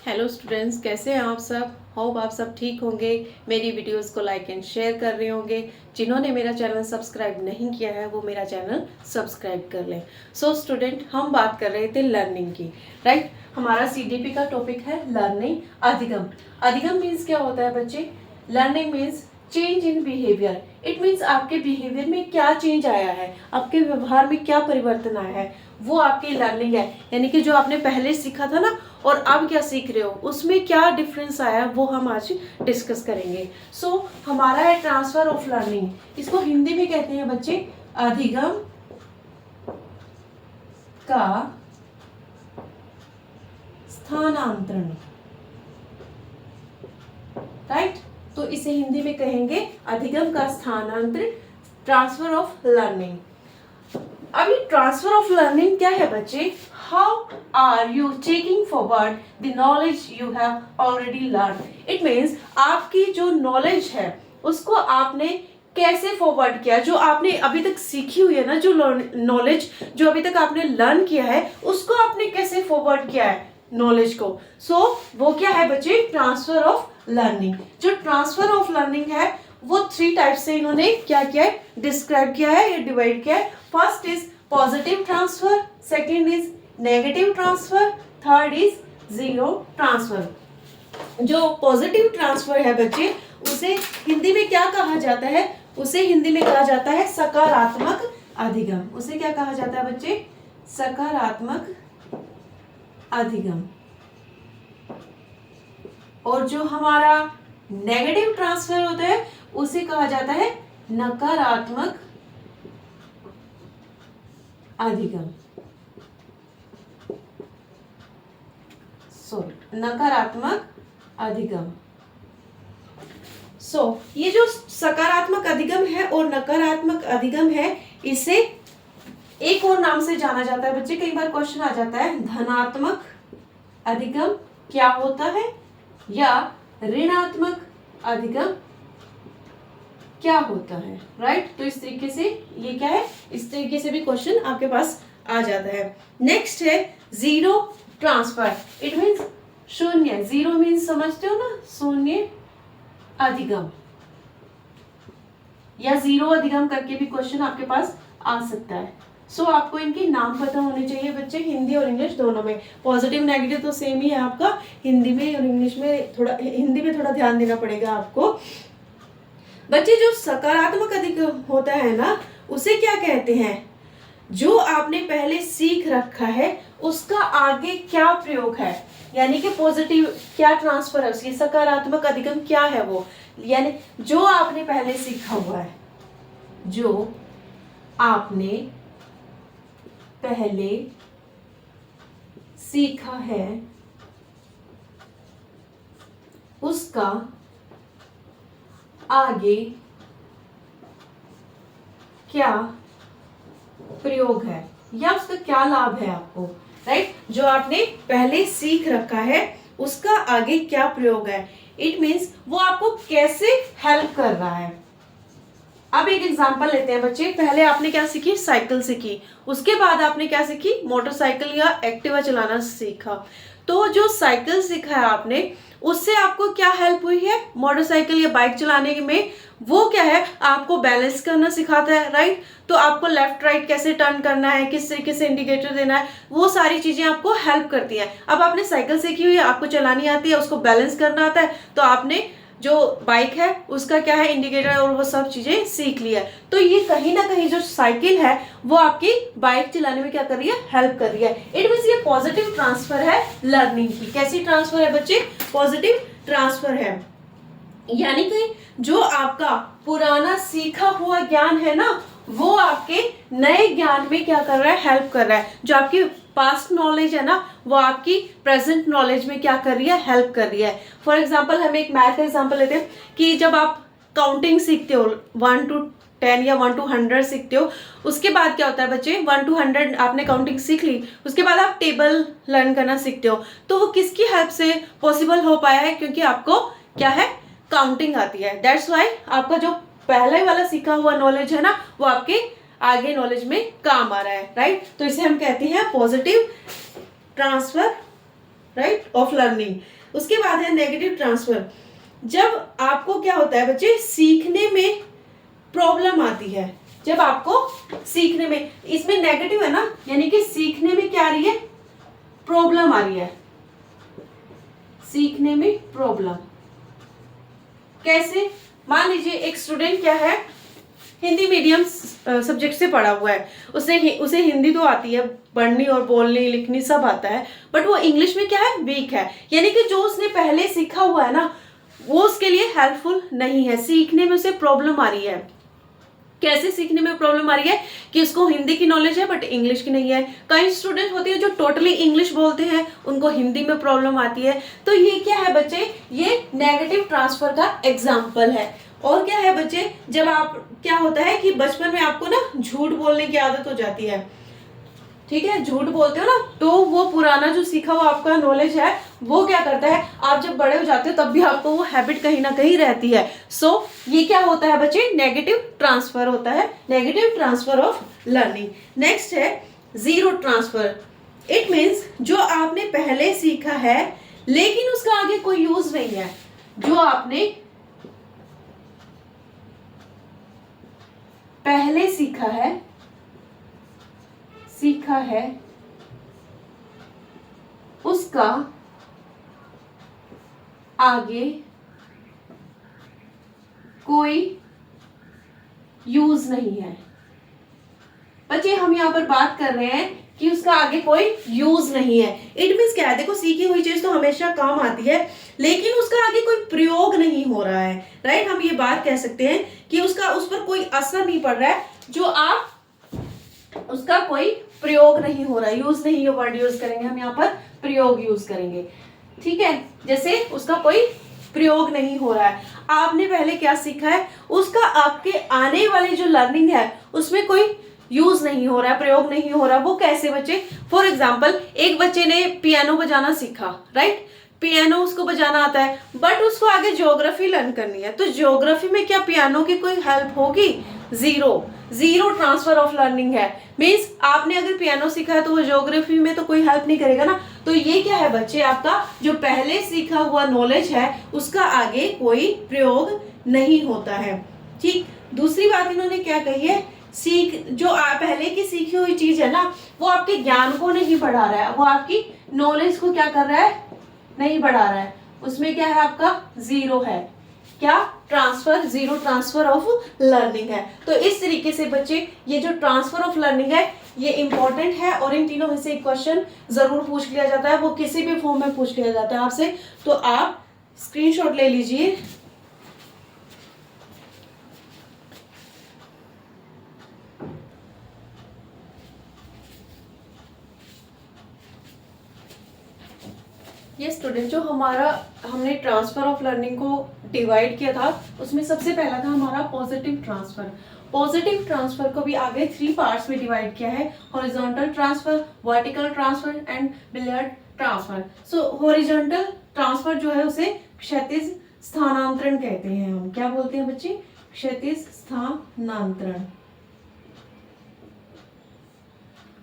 Hello students, कैसे हैं आप सब। होप आप सब ठीक होंगे। मेरी वीडियोस को लाइक एंड शेयर कर रहे होंगे। जिन्होंने मेरा चैनल सब्सक्राइब नहीं किया है वो मेरा चैनल सब्सक्राइब कर लें। सो स्टूडेंट, हम बात कर रहे थे लर्निंग की, राइट। हमारा सीडीपी का टॉपिक है लर्निंग। अधिगम। अधिगम मीन्स क्या होता है बच्चे? Learning means change in behaviour. It means आपके बिहेवियर में क्या चेंज आया है, आपके व्यवहार में क्या परिवर्तन आया है, वो आपकी लर्निंग है। यानी कि जो आपने पहले सीखा था ना और अब क्या सीख रहे हो, उसमें क्या डिफरेंस आया वो हम आज डिस्कस करेंगे। सो हमारा है ट्रांसफर ऑफ लर्निंग। इसको हिंदी में कहते हैं बच्चे अधिगम का स्थानांतरण, राइट। तो इसे हिंदी में कहेंगे अधिगम का स्थानांतरण, ट्रांसफर ऑफ लर्निंग। अभी ट्रांसफर ऑफ लर्निंग क्या है बच्चे? How are you taking forward the knowledge you have already learn. It means आपकी जो नॉलेज है उसको आपने कैसे फॉरवर्ड किया, जो आपने अभी तक सीखी हुई है ना, जो नॉलेज जो अभी तक आपने लर्न किया है उसको आपने कैसे फॉरवर्ड किया है नॉलेज को। सो वो क्या है बच्चे? Transfer of learning. जो ट्रांसफर ऑफ लर्निंग है वो 3 टाइप से इन्होंने क्या किया है, डिस्क्राइब किया है या डिवाइड किया है। First is positive transfer, second is negative transfer, third is zero transfer. जो पॉजिटिव ट्रांसफर है बच्चे उसे हिंदी में क्या कहा जाता है? उसे हिंदी में कहा जाता है सकारात्मक अधिगम। उसे क्या कहा जाता है बच्चे? सकारात्मक अधिगम। और जो हमारा नेगेटिव ट्रांसफर होता है उसे कहा जाता है नकारात्मक अधिगम। नकारात्मक अधिगम। ये जो सकारात्मक अधिगम है और नकारात्मक अधिगम है, इसे एक और नाम से जाना जाता है बच्चे। कई बार क्वेश्चन आ जाता है धनात्मक अधिगम क्या होता है या ऋणात्मक अधिगम क्या होता है, राइट। तो इस तरीके से ये क्या है, इस तरीके से भी क्वेश्चन आपके पास आ जाता है। नेक्स्ट है जीरो ट्रांसफर। इट मीन्स शून्य। जीरो मीन्स समझते हो ना, शून्य अधिगम या जीरो अधिगम करके भी क्वेश्चन आपके पास आ सकता है। आपको इनके नाम पता होने चाहिए बच्चे, हिंदी और इंग्लिश दोनों में। पॉजिटिव नेगेटिव तो सेम ही है आपका, हिंदी में और इंग्लिश में थोड़ा, हिंदी में थोड़ा ध्यान देना पड़ेगा आपको बच्चे। जो सकारात्मक अधिगम होता है ना उसे क्या कहते हैं? जो आपने पहले सीख रखा है उसका आगे क्या प्रयोग है, यानी कि पॉजिटिव क्या ट्रांसफर है उसकी, सकारात्मक अधिगम क्या है वो, यानी जो आपने पहले सीखा हुआ है, जो आपने पहले सीखा है उसका आगे क्या प्रयोग है या उसका क्या लाभ है आपको, राइट। जो आपने पहले सीख रखा है उसका आगे क्या प्रयोग है। इट मीन्स वो आपको कैसे हेल्प कर रहा है। अब एक एग्जांपल लेते हैं बच्चे। पहले आपने क्या सीखी? साइकिल सीखी। उसके बाद आपने क्या सीखी? मोटरसाइकिल या एक्टिवा चलाना सीखा। तो जो साइकिल सीखा है आपने उससे आपको क्या हेल्प हुई है मोटरसाइकिल या बाइक चलाने में? वो क्या है, आपको बैलेंस करना सिखाता है, राइट। तो आपको लेफ्ट राइट कैसे टर्न करना है, किस तरीके से इंडिकेटर देना है, वो सारी चीजें आपको हेल्प करती हैं। अब आपने साइकिल सीखी हुई है, आपको चलानी आती है, उसको बैलेंस करना आता है, तो आपने जो बाइक है उसका क्या है, इंडिकेटर और वो सब चीजें सीख ली है। तो ये कहीं ना कहीं जो साइकिल है वो आपकी बाइक चलाने में क्या कर रही है, हेल्प कर रही है। इट मींस ये पॉजिटिव ट्रांसफर है लर्निंग की। कैसी ट्रांसफर है बच्चे? पॉजिटिव ट्रांसफर है। यानी कि जो आपका पुराना सीखा हुआ ज्ञान है ना वो आपके नए ज्ञान में क्या कर रहा है, हेल्प कर रहा है। जो आपकी पास्ट नॉलेज है ना वो आपकी प्रेजेंट नॉलेज में क्या कर रही है, हेल्प कर रही है। फॉर एग्जांपल हम एक मैथ का एग्जांपल लेते हैं कि जब आप काउंटिंग सीखते हो 1 to 10 या 1 to 100 सीखते हो, उसके बाद क्या होता है बच्चे, 1 to 100 आपने काउंटिंग सीख ली, उसके बाद आप टेबल लर्न करना सीखते हो। तो वो किसकी हेल्प से पॉसिबल हो पाया है? क्योंकि आपको क्या है, काउंटिंग आती है। दैट्स वाई आपका जो पहले वाला सीखा हुआ नॉलेज है ना वो आपके आगे नॉलेज में काम आ रहा है, राइट। तो इसे हम कहते हैं positive transfer, right, of learning. उसके बाद है नेगेटिव ट्रांसफर। जब आपको क्या होता है बच्चे, सीखने में प्रॉब्लम आती है, जब आपको सीखने में, इसमें नेगेटिव है ना, यानी कि सीखने में क्या आ रही है, प्रॉब्लम आ रही है, सीखने में प्रॉब्लम। कैसे? मान लीजिए एक स्टूडेंट क्या है, हिंदी मीडियम सब्जेक्ट से पढ़ा हुआ है, उसे हिंदी तो आती है, पढ़नी और बोलनी लिखनी सब आता है, बट वो इंग्लिश में क्या है, वीक है, यानी कि जो उसने पहले सीखा हुआ है ना वो उसके लिए हेल्पफुल नहीं है, सीखने में उसे प्रॉब्लम आ रही है। कैसे सीखने में प्रॉब्लम आ रही है कि उसको हिंदी की नॉलेज है बट इंग्लिश की नहीं है। कई स्टूडेंट होते हैं जो टोटली इंग्लिश बोलते हैं, उनको हिंदी में प्रॉब्लम आती है। तो ये क्या है बच्चे, ये नेगेटिव ट्रांसफर का एग्जाम्पल है। और क्या है बच्चे, जब आप, क्या होता है कि बचपन में आपको ना झूठ बोलने की आदत हो जाती है, ठीक है, झूठ बोलते हो ना, तो वो पुराना जो सीखा हुआ आपका नॉलेज है वो क्या करता है, आप जब बड़े हो जाते हो तब भी आपको वो हैबिट कहीं ना कहीं रहती है। सो ये क्या होता है बच्चे, नेगेटिव ट्रांसफर होता है, negative transfer of learning. Next है जीरो ट्रांसफर। इट मीन्स जो आपने पहले सीखा है लेकिन उसका आगे कोई यूज नहीं है, जो आपने पहले सीखा है उसका आगे कोई यूज नहीं है। बच्चे हम यहाँ पर बात कर रहे हैं कि उसका आगे कोई यूज नहीं है। इट मीन्स क्या है, देखो सीखी हुई चीज तो हमेशा काम आती है लेकिन उसका आगे कोई प्रयोग नहीं हो रहा है, राइट। हम ये बात कह सकते हैं कि उसका उस पर कोई असर नहीं पड़ रहा है, जो आप उसका कोई प्रयोग नहीं हो रहा है, यूज नहीं, वर्ड यूज करेंगे हम यहाँ पर, प्रयोग यूज करेंगे, ठीक है। जैसे उसका कोई प्रयोग नहीं हो रहा है, आपने पहले क्या सीखा है उसका आपके आने वाली जो लर्निंग है उसमें कोई यूज नहीं हो रहा है, प्रयोग नहीं हो रहा। वो कैसे बच्चे, फॉर एग्जाम्पल एक बच्चे ने पियानो बजाना सीखा, राइट, पियानो उसको बजाना आता है बट उसको आगे ज्योग्राफी लर्न करनी है, तो ज्योग्राफी में क्या पियानो की कोई हेल्प होगी, जीरो ट्रांसफर ऑफ लर्निंग है। मीन्स आपने अगर पियानो सीखा है तो वो ज्योग्राफी में तो कोई हेल्प नहीं करेगा ना। तो ये क्या है बच्चे, आपका जो पहले सीखा हुआ नॉलेज है उसका आगे कोई प्रयोग नहीं होता है, ठीक। दूसरी बात इन्होंने क्या कही है, जो पहले की सीखी हुई चीज है ना वो आपके ज्ञान को नहीं बढ़ा रहा है, वो आपकी नॉलेज को क्या कर रहा है, नहीं बढ़ा रहा है, उसमें क्या है आपका जीरो है, क्या, transfer, zero transfer of learning है। तो इस तरीके से बच्चे ये जो ट्रांसफर ऑफ लर्निंग है ये इंपॉर्टेंट है और इन तीनों में से एक क्वेश्चन जरूर पूछ लिया जाता है, वो किसी भी फॉर्म में पूछ लिया जाता है आपसे, तो आप स्क्रीनशॉट ले लीजिए। ये स्टूडेंट जो हमने ट्रांसफर ऑफ लर्निंग को डिवाइड किया था उसमें सबसे पहला था हमारा पॉजिटिव ट्रांसफर। पॉजिटिव ट्रांसफर को भी आगे 3 पार्ट्स में डिवाइड किया है, horizontal transfer, vertical transfer and billiard transfer. So horizontal transfer जो है उसे क्षैतिज स्थानांतरण कहते हैं, हम क्या बोलते हैं बच्चे, क्षैतिज स्थानांतरण।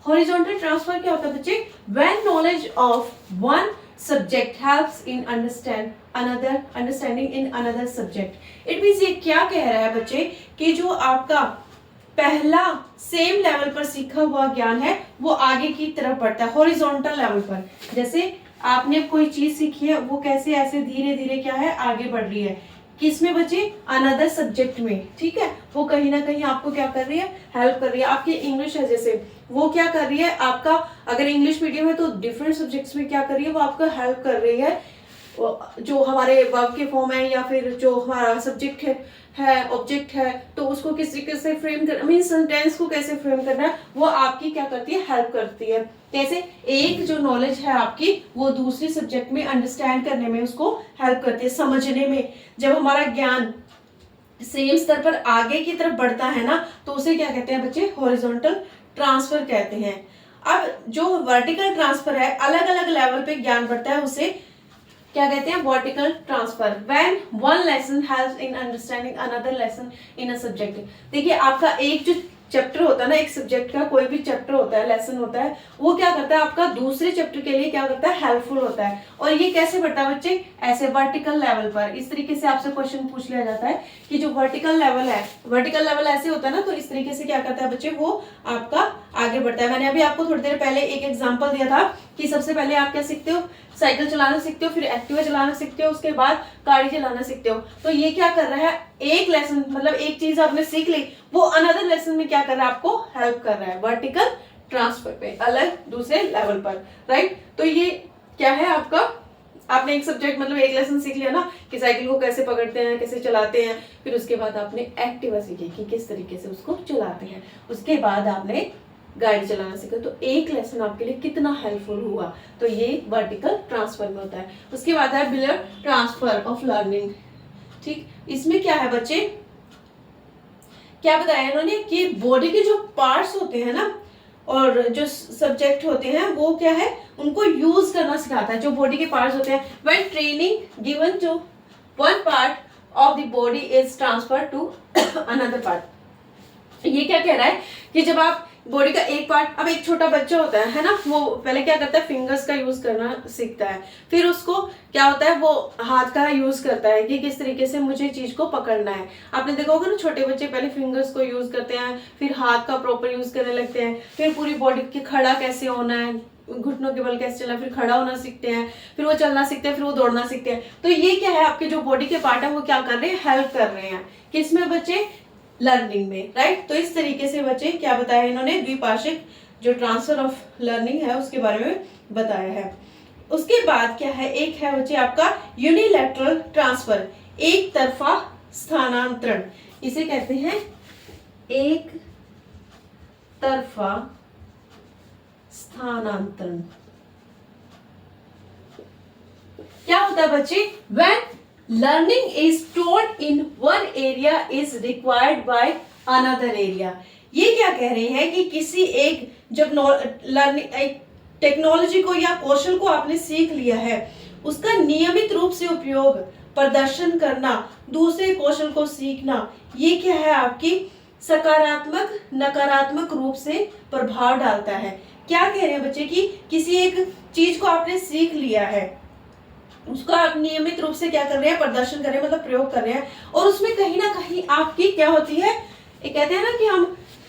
हॉरिजॉन्टल ट्रांसफर क्या होता है बच्चे, when knowledge of one subject helps in understanding in another subject। It means ये क्या कह रहा है बच्चे कि जो आपका पहला सेम लेवल पर सीखा हुआ ज्ञान है वो आगे की तरफ बढ़ता है हॉरिजॉन्टल लेवल पर। जैसे आपने कोई चीज सीखी है वो कैसे ऐसे धीरे धीरे क्या है आगे बढ़ रही है, किसमें बच्चे, अनदर सब्जेक्ट में, ठीक है, वो कहीं ना कहीं आपको क्या कर रही है, हेल्प कर रही है। आपकी इंग्लिश है जैसे वो क्या कर रही है, आपका अगर इंग्लिश मीडियम है तो डिफरेंट सब्जेक्ट्स में क्या कर रही है, वो आपका हेल्प कर रही है। जो हमारे वर्ब के फॉर्म है या फिर जो हमारा सब्जेक्ट है ऑब्जेक्ट है तो उसको किस तरीके से फ्रेम कर, मीन सेंटेंस को कैसे फ्रेम करना है, वो आपकी क्या करती है, हेल्प करती है। जैसे एक जो नॉलेज है आपकी वो दूसरे सब्जेक्ट में अंडरस्टैंड करने में उसको हेल्प करती है, समझने में। जब हमारा ज्ञान सेम स्तर पर आगे की तरफ बढ़ता है ना तो उसे क्या कहते हैं बच्चे, हॉरिजॉन्टल ट्रांसफर कहते हैं। अब जो वर्टिकल ट्रांसफर है, अलग अलग लेवल पे ज्ञान बढ़ता है, उसे क्या कहते हैं, vertical transfer. When one lesson helps in understanding another lesson in a subject. देखिए आपका एक जो चैप्टर होता है ना, एक सब्जेक्ट का कोई भी चैप्टर होता है, लेसन होता है, वो क्या करता है आपका दूसरे चैप्टर के लिए क्या करता है, हेल्पफुल होता है। और ये कैसे बढ़ता है बच्चे, ऐसे वर्टिकल लेवल पर। इस तरीके से आपसे क्वेश्चन पूछ लिया जाता है कि जो वर्टिकल लेवल है, वर्टिकल लेवल ऐसे होता है ना, तो इस तरीके से क्या करता है बच्चे, वो आपका आगे बढ़ता है। मैंने अभी आपको थोड़ी देर पहले एक एग्जाम्पल दिया था कि सबसे पहले आप क्या सीखते हो, साइकिल चलाना सीखते हो, फिर एक्टिवा चलाना सीखते हो, उसके बाद गाड़ी चलाना सीखते हो। तो ये क्या कर रहा है, एक लेसन मतलब एक चीज आपने सीख ली, वो अनदर लेसन में क्या कर रहा है, आपको हेल्प कर रहा है वर्टिकल ट्रांसफर पे, अलग दूसरे लेवल पर, राइट। तो ये क्या है आपका, आपने एक सब्जेक्ट मतलब एक लेसन सीख लिया ना कि साइकिल को कैसे पकड़ते हैं, कैसे चलाते हैं, फिर उसके बाद आपने एक्टिवा सीखी कि किस तरीके से उसको चलाते हैं, उसके बाद आपने गाड़ी चलाना सीखा। तो एक लेसन आपके लिए कितना हेल्पफुल हुआ। तो ये वर्टिकल ट्रांसफर में होता है। उसके बाद है बिलर ट्रांसफर ऑफ लर्निंग। ठीक, इसमें क्या है बच्चे, क्या बताया इन्होंने कि बॉडी के जो पार्ट्स होते हैं ना और जो सब्जेक्ट होते हैं वो क्या है, उनको यूज करना सिखाता है। जो बॉडी के पार्ट्स होते हैं, when training given to one part of the body is transfer to another part. ये क्या कह रहा है कि जब आप बॉडी का एक पार्ट, अब एक छोटा बच्चा होता है ना, वो पहले क्या करता है, फिंगर्स का यूज करना सीखता है, फिर उसको क्या होता है, वो हाथ का यूज करता है कि किस तरीके से मुझे चीज को पकड़ना है। आपने देखा होगा ना, छोटे बच्चे पहले फिंगर्स को यूज करते हैं, फिर हाथ का प्रॉपर यूज करने लगते हैं, फिर पूरी बॉडी के खड़ा कैसे होना है, घुटनों के बल कैसे चलना, फिर खड़ा होना सीखते हैं, फिर वो चलना सीखते हैं, फिर वो दौड़ना सीखते हैं। तो ये क्या है, आपके जो बॉडी के पार्ट है वो क्या कर रहे हैं, हेल्प कर रहे हैं किसमें बच्चे, लर्निंग में, राइट। तो इस तरीके से बच्चे क्या बताया इन्होंने, द्विपार्श्विक जो ट्रांसफर ऑफ लर्निंग है उसके बारे में बताया है। उसके बाद क्या है, एक है बच्चे आपका यूनिलैटरल ट्रांसफर, एक तरफा स्थानांतरण। इसे कहते हैं एक तरफा स्थानांतरण। क्या होता है बच्चे, when learning is stored in one area is required by another area. ये क्या कह रहे हैं कि किसी एक, जब लर्निंग एक टेक्नोलॉजी को या कौशल को आपने सीख लिया है, उसका नियमित रूप से उपयोग, प्रदर्शन करना, दूसरे कौशल को सीखना, ये क्या है आपकी सकारात्मक नकारात्मक रूप से प्रभाव डालता है। क्या कह रहे हैं बच्चे कि किसी एक चीज को आपने सीख लिया है, उसका आप नियमित रूप से क्या कर रहे हैं, प्रदर्शन कर रहे हैं, मतलब प्रयोग कर रहे हैं, और उसमें कहीं ना कहीं आपकी क्या होती है, ये कहते हैं ना कि हम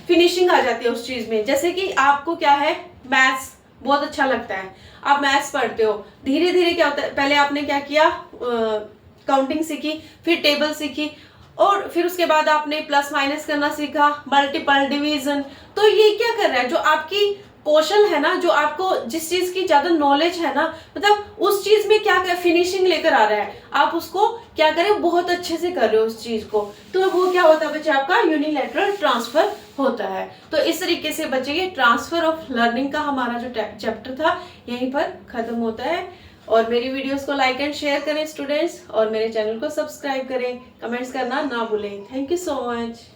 फिनिशिंग आ जाती है उस चीज में। जैसे कि आपको क्या है, मैथ्स बहुत अच्छा लगता है, आप मैथ्स पढ़ते हो, धीरे धीरे क्या होता है, पहले आपने क्या किया, काउंटिंग सीखी, फिर टेबल सीखी, और फिर उसके बाद आपने प्लस माइनस करना सीखा, मल्टीपल डिवीजन। तो ये क्या कर रहा है, जो आपकी कौशल है ना, जो आपको जिस चीज की ज्यादा नॉलेज है ना, मतलब उस चीज में क्या कर फिनिशिंग लेकर आ रहा है, आप उसको क्या करें, बहुत अच्छे से कर रहे हो उस चीज को। तो वो क्या होता है बच्चे, आपका यूनिलैटरल ट्रांसफर होता है। तो इस तरीके से बच्चे ये ट्रांसफर ऑफ लर्निंग का हमारा जो चैप्टर था यहीं पर खत्म होता है। और मेरी वीडियोस को लाइक एंड शेयर करें स्टूडेंट्स, और मेरे चैनल को सब्सक्राइब करें, कमेंट्स करना ना भूलें। Thank you so much.